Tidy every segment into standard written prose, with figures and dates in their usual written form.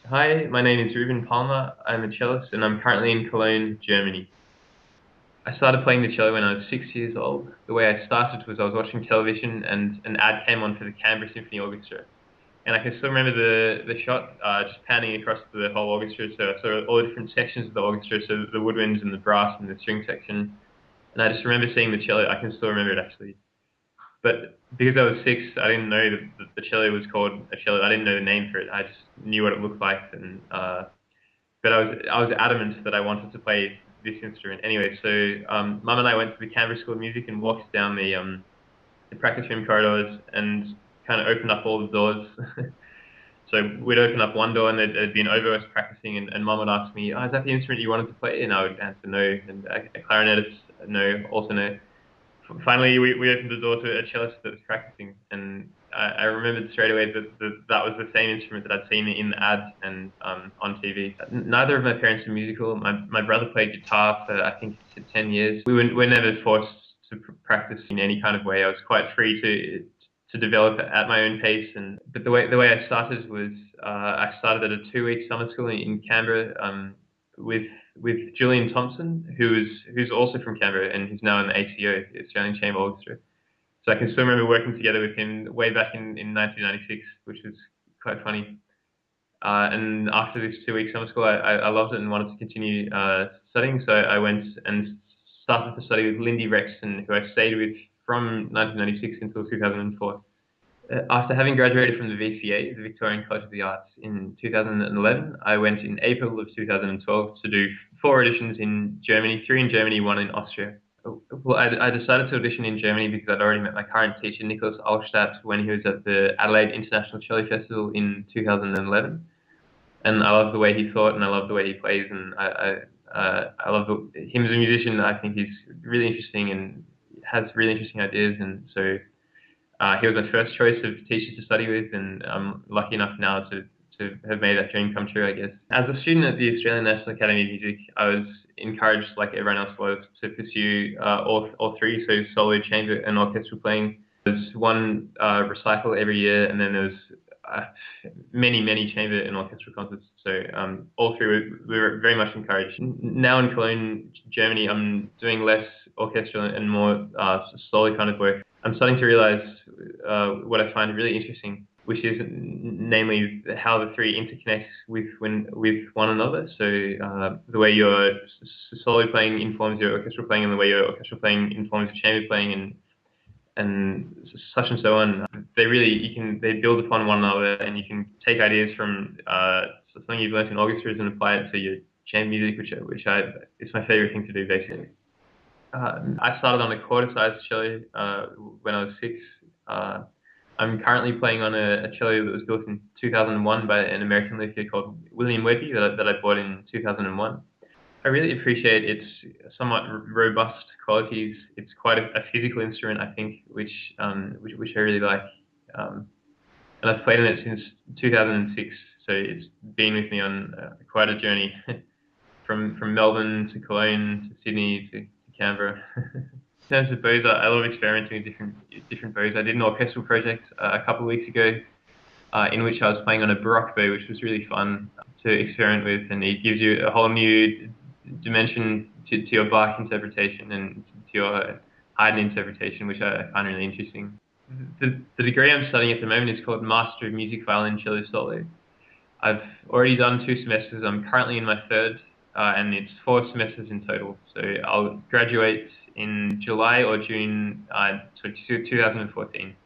Hi, my name is Ruben Palma. I'm a cellist and I'm currently in Cologne, Germany. I started playing the cello when I was 6 years old. The way I started was I was watching television and an ad came on for the Canberra Symphony Orchestra. And I can still remember the shot just panning across the whole orchestra. So I saw all the different sections of the orchestra, so the woodwinds and the brass and the string section. And I just remember seeing the cello. I can still remember it actually. But because I was 6, I didn't know that the cello was called a cello. I didn't know the name for it. I just knew what it looked like and but I was adamant that I wanted to play this instrument anyway. So Mum and I went to the Canberra School of Music and walked down the practice room corridors and kind of opened up all the doors. So we'd open up one door and there'd be an oboist practicing, and Mum would ask me, "Oh, is that the instrument you wanted to play?" And I would answer no, and a clarinetist, no, also no. Finally, we opened the door to a cellist that was practicing, and I remembered straight away that was the same instrument that I'd seen in the ads and on TV. Neither of my parents were musical. My brother played guitar for I think 10 years. We're never forced to practice in any kind of way. I was quite free to develop at my own pace. But the way I started was I started at a 2-week summer school in Canberra with with Julian Thompson, who's also from Canberra and who's now in the ACA, the Australian Chamber Orchestra. So I can still remember working together with him way back in 1996, which was quite funny. And after this 2-week summer school, I loved it and wanted to continue studying. So I went and started to study with Lindy Rexton, who I stayed with from 1996 until 2004. After having graduated from the VCA, the Victorian College of the Arts, in 2011, I went in April of 2012 to do 4 auditions in Germany, 3 in Germany, 1 in Austria. Well, I decided to audition in Germany because I'd already met my current teacher, Nicholas Alstadt, when he was at the Adelaide International Cello Festival in 2011. And I love the way he thought and I love the way he plays. And I love him as a musician. I think he's really interesting and has really interesting ideas. And so he was my first choice of teachers to study with, and I'm lucky enough now to have made that dream come true, I guess. As a student at the Australian National Academy of Music, I was encouraged, like everyone else was, to pursue all three, so solo, chamber, and orchestral playing. There's one recital every year, and then there's many chamber and orchestral concerts. So all three were very much encouraged. Now in Cologne, Germany, I'm doing less orchestral and more solo kind of work. I'm starting to realize what I find really interesting, which is namely how the three interconnect with one another. So the way your solo playing informs your orchestral playing, and the way your orchestral playing informs your chamber playing, and such and so on. They build upon one another, and you can take ideas from something you've learned in orchestras and apply it to your chamber music, which is my favorite thing to do basically. I started on a quarter-sized cello when I was 6. I'm currently playing on a cello that was built in 2001 by an American luthier called William Webby that I bought in 2001. I really appreciate its somewhat robust qualities. It's quite a physical instrument, I think, which I really like. And I've played on it since 2006, so it's been with me on quite a journey from Melbourne to Cologne to Sydney to Canberra. In terms of bows, I love experimenting with different bows. I did an orchestral project a couple of weeks ago in which I was playing on a Baroque bow, which was really fun to experiment with, and it gives you a whole new dimension to your Bach interpretation and to your Haydn interpretation, which I find really interesting. The degree I'm studying at the moment is called Master of Music Violin Cello Solo. I've already done 2 semesters. I'm currently in my third, and it's 4 semesters in total. So I'll graduate in July or June 2014.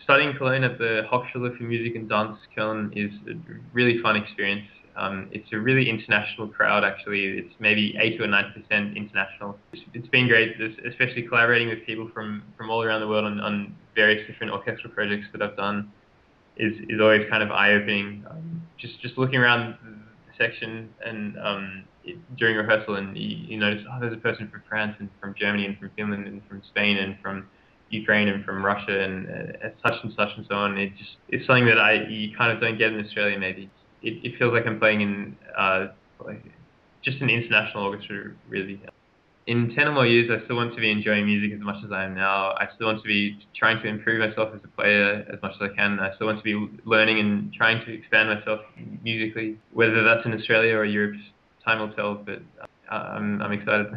Studying Cologne at the Hochschule für Musik und Dance Cologne is a really fun experience. It's a really international crowd, actually. It's maybe 80 or 90% international. It's been great, especially collaborating with people from all around the world on various different orchestral projects that I've done is always kind of eye-opening. Just looking around the section and during rehearsal, and you notice, oh, there's a person from France and from Germany and from Finland and from Spain and from Ukraine and from Russia and such and so on. It's something that you kind of don't get in Australia. Maybe it feels like I'm playing in like just an international orchestra, really. in 10 or more years, I still want to be enjoying music as much as I am now. I still want to be trying to improve myself as a player as much as I can. I still want to be learning and trying to expand myself musically, whether that's in Australia or Europe. Time will tell, but I'm excited.